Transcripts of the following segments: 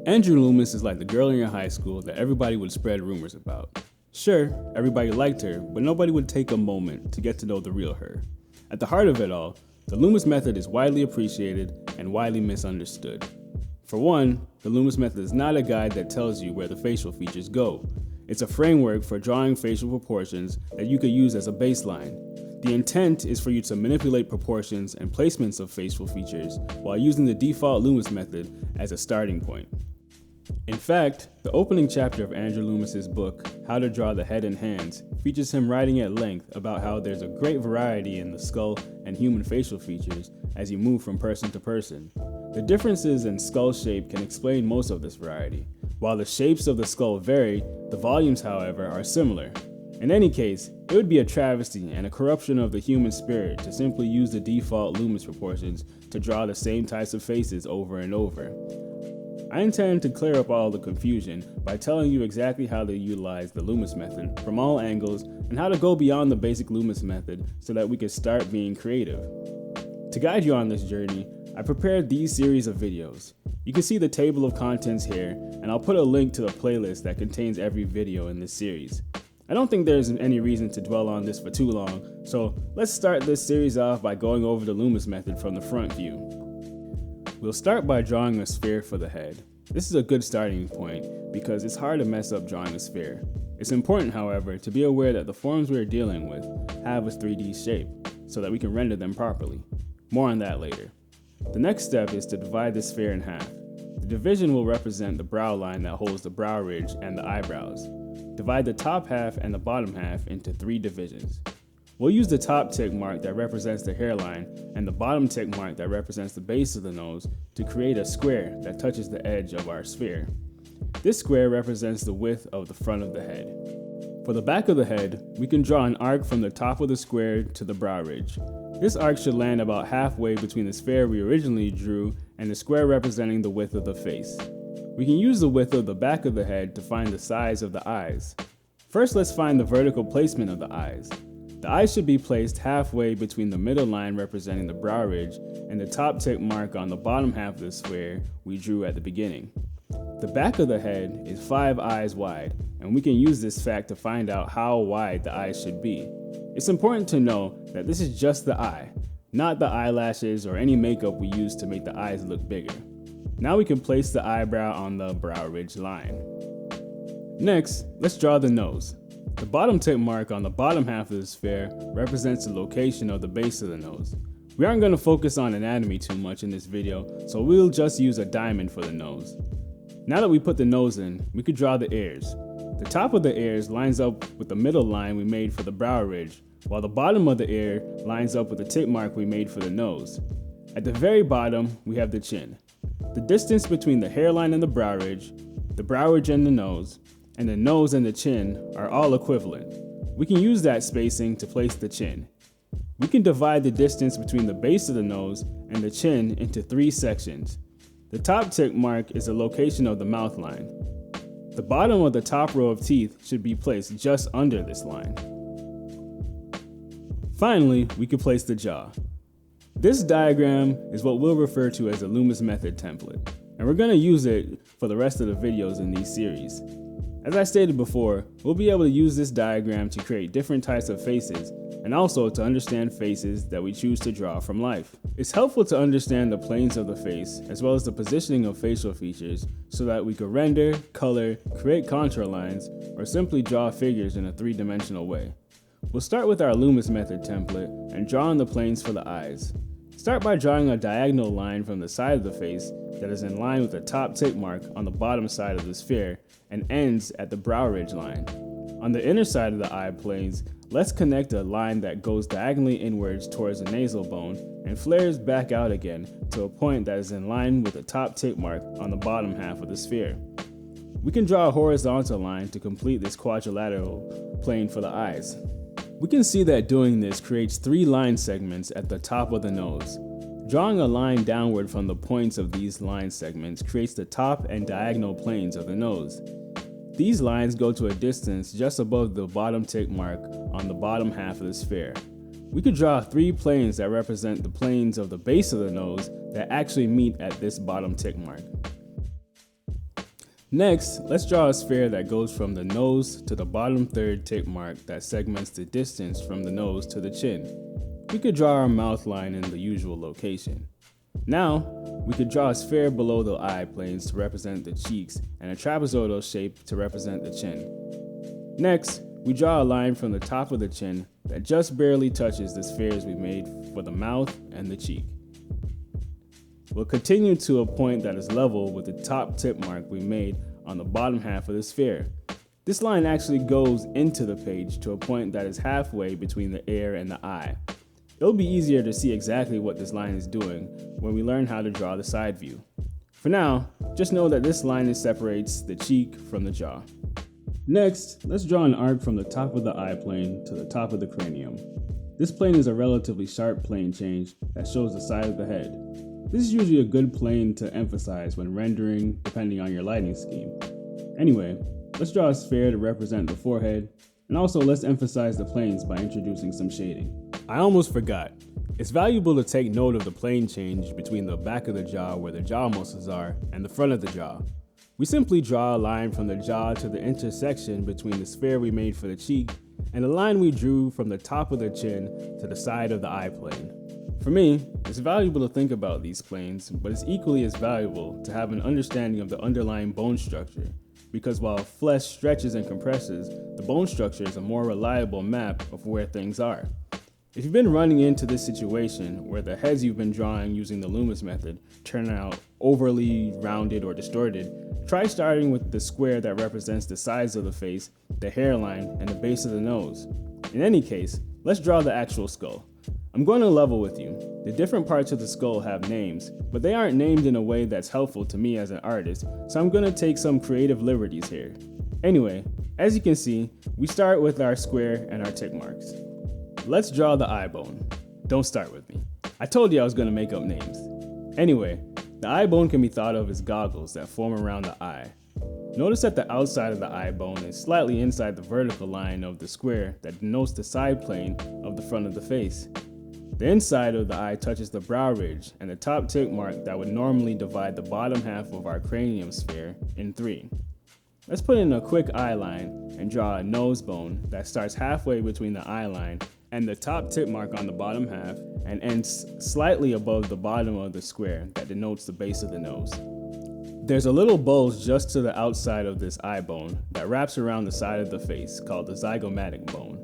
Andrew Loomis is like the girl in your high school that everybody would spread rumors about. Sure, everybody liked her, but nobody would take a moment to get to know the real her. At the heart of it all, the Loomis Method is widely appreciated and widely misunderstood. For one, the Loomis Method is not a guide that tells you where the facial features go. It's a framework for drawing facial proportions that you could use as a baseline. The intent is for you to manipulate proportions and placements of facial features while using the default Loomis Method as a starting point. In fact, the opening chapter of Andrew Loomis's book, How to Draw the Head and Hands, features him writing at length about how there's a great variety in the skull and human facial features as you move from person to person. The differences in skull shape can explain most of this variety. While the shapes of the skull vary, the volumes, however, are similar. In any case, it would be a travesty and a corruption of the human spirit to simply use the default Loomis proportions to draw the same types of faces over and over. I intend to clear up all the confusion by telling you exactly how to utilize the Loomis Method from all angles and how to go beyond the basic Loomis Method so that we can start being creative. To guide you on this journey, I prepared these series of videos. You can see the table of contents here, and I'll put a link to the playlist that contains every video in this series. I don't think there's any reason to dwell on this for too long, so let's start this series off by going over the Loomis Method from the front view. We'll start by drawing a sphere for the head. This is a good starting point because it's hard to mess up drawing a sphere. It's important, however, to be aware that the forms we're dealing with have a 3D shape so that we can render them properly. More on that later. The next step is to divide the sphere in half. The division will represent the brow line that holds the brow ridge and the eyebrows. Divide the top half and the bottom half into 3 divisions. We'll use the top tick mark that represents the hairline and the bottom tick mark that represents the base of the nose to create a square that touches the edge of our sphere. This square represents the width of the front of the head. For the back of the head, we can draw an arc from the top of the square to the brow ridge. This arc should land about halfway between the sphere we originally drew and the square representing the width of the face. We can use the width of the back of the head to find the size of the eyes. First, let's find the vertical placement of the eyes. The eyes should be placed halfway between the middle line representing the brow ridge and the top tick mark on the bottom half of the square we drew at the beginning. The back of the head is 5 eyes wide, and we can use this fact to find out how wide the eyes should be. It's important to know that this is just the eye, not the eyelashes or any makeup we use to make the eyes look bigger. Now we can place the eyebrow on the brow ridge line. Next, let's draw the nose. The bottom tick mark on the bottom half of the sphere represents the location of the base of the nose. We aren't going to focus on anatomy too much in this video, so we'll just use a diamond for the nose. Now that we put the nose in, we could draw the ears. The top of the ears lines up with the middle line we made for the brow ridge, while the bottom of the ear lines up with the tick mark we made for the nose. At the very bottom, we have the chin. The distance between the hairline and the brow ridge and the nose and the chin are all equivalent. We can use that spacing to place the chin. We can divide the distance between the base of the nose and the chin into 3 sections. The top tick mark is the location of the mouth line. The bottom of the top row of teeth should be placed just under this line. Finally, we can place the jaw. This diagram is what we'll refer to as the Loomis Method template, and we're going to use it for the rest of the videos in these series. As I stated before, we'll be able to use this diagram to create different types of faces and also to understand faces that we choose to draw from life. It's helpful to understand the planes of the face as well as the positioning of facial features so that we could render, color, create contour lines, or simply draw figures in a 3-dimensional way. We'll start with our Loomis Method template and draw on the planes for the eyes. Start by drawing a diagonal line from the side of the face that is in line with the top tick mark on the bottom side of the sphere and ends at the brow ridge line. On the inner side of the eye planes, let's connect a line that goes diagonally inwards towards the nasal bone and flares back out again to a point that is in line with the top tick mark on the bottom half of the sphere. We can draw a horizontal line to complete this quadrilateral plane for the eyes. We can see that doing this creates 3 line segments at the top of the nose. Drawing a line downward from the points of these line segments creates the top and diagonal planes of the nose. These lines go to a distance just above the bottom tick mark on the bottom half of the sphere. We could draw 3 planes that represent the planes of the base of the nose that actually meet at this bottom tick mark. Next, let's draw a sphere that goes from the nose to the bottom third tick mark that segments the distance from the nose to the chin. We could draw our mouth line in the usual location. Now, we could draw a sphere below the eye planes to represent the cheeks and a trapezoidal shape to represent the chin. Next, we draw a line from the top of the chin that just barely touches the spheres we made for the mouth and the cheek. We'll continue to a point that is level with the top tip mark we made on the bottom half of the sphere. This line actually goes into the page to a point that is halfway between the ear and the eye. It'll be easier to see exactly what this line is doing when we learn how to draw the side view. For now, just know that this line separates the cheek from the jaw. Next, let's draw an arc from the top of the eye plane to the top of the cranium. This plane is a relatively sharp plane change that shows the side of the head. This is usually a good plane to emphasize when rendering, depending on your lighting scheme. Anyway, let's draw a sphere to represent the forehead, and also let's emphasize the planes by introducing some shading. I almost forgot. It's valuable to take note of the plane change between the back of the jaw where the jaw muscles are and the front of the jaw. We simply draw a line from the jaw to the intersection between the sphere we made for the cheek and the line we drew from the top of the chin to the side of the eye plane. For me, it's valuable to think about these planes, but it's equally as valuable to have an understanding of the underlying bone structure, because while flesh stretches and compresses, the bone structure is a more reliable map of where things are. If you've been running into this situation where the heads you've been drawing using the Loomis method turn out overly rounded or distorted, try starting with the square that represents the sides of the face, the hairline, and the base of the nose. In any case, let's draw the actual skull. I'm going to level with you. The different parts of the skull have names, but they aren't named in a way that's helpful to me as an artist, so I'm going to take some creative liberties here. Anyway, as you can see, we start with our square and our tick marks. Let's draw the eye bone. Don't start with me. I told you I was going to make up names. Anyway, the eye bone can be thought of as goggles that form around the eye. Notice that the outside of the eye bone is slightly inside the vertical line of the square that denotes the side plane of the front of the face. The inside of the eye touches the brow ridge and the top tick mark that would normally divide the bottom half of our cranium sphere in three. Let's put in a quick eye line and draw a nose bone that starts halfway between the eye line and the top tip mark on the bottom half and ends slightly above the bottom of the square that denotes the base of the nose. There's a little bulge just to the outside of this eye bone that wraps around the side of the face called the zygomatic bone.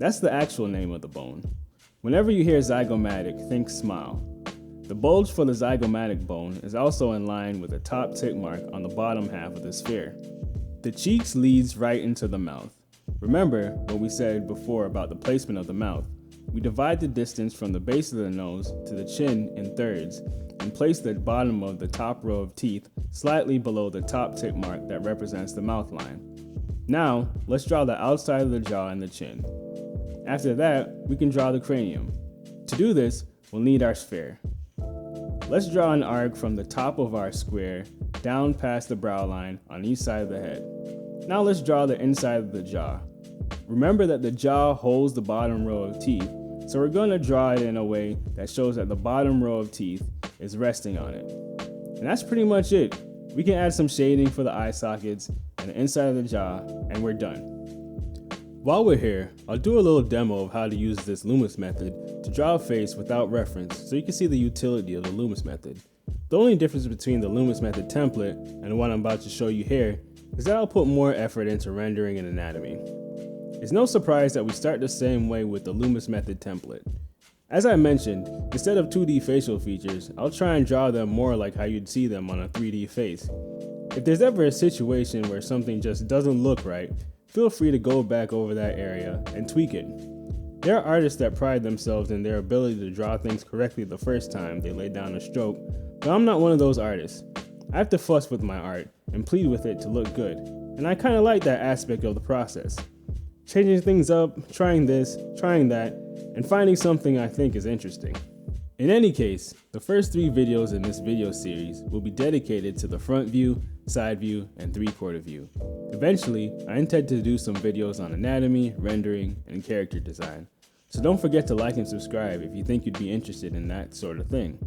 That's the actual name of the bone. Whenever you hear zygomatic, think smile. The bulge for the zygomatic bone is also in line with the top tick mark on the bottom half of the sphere. The cheeks leads right into the mouth. Remember what we said before about the placement of the mouth. We divide the distance from the base of the nose to the chin in thirds and place the bottom of the top row of teeth slightly below the top tick mark that represents the mouth line. Now, let's draw the outside of the jaw and the chin. After that, we can draw the cranium. To do this, we'll need our sphere. Let's draw an arc from the top of our square down past the brow line on each side of the head. Now let's draw the inside of the jaw. Remember that the jaw holds the bottom row of teeth, so we're going to draw it in a way that shows that the bottom row of teeth is resting on it. And that's pretty much it. We can add some shading for the eye sockets and the inside of the jaw, and we're done. While we're here, I'll do a little demo of how to use this Loomis method to draw a face without reference so you can see the utility of the Loomis method. The only difference between the Loomis method template and the one I'm about to show you here is that I'll put more effort into rendering and anatomy. It's no surprise that we start the same way with the Loomis method template. As I mentioned, instead of 2D facial features, I'll try and draw them more like how you'd see them on a 3D face. If there's ever a situation where something just doesn't look right, feel free to go back over that area and tweak it. There are artists that pride themselves in their ability to draw things correctly the first time they lay down a stroke, but I'm not one of those artists. I have to fuss with my art and plead with it to look good, and I kind of like that aspect of the process. Changing things up, trying this, trying that, and finding something I think is interesting. In any case, the first 3 videos in this video series will be dedicated to the front view, side view, and 3/4 view. Eventually, I intend to do some videos on anatomy, rendering, and character design. So don't forget to like and subscribe if you think you'd be interested in that sort of thing.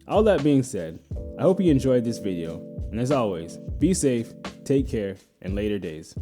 All that being said, I hope you enjoyed this video, and as always, be safe, Take care, and later days.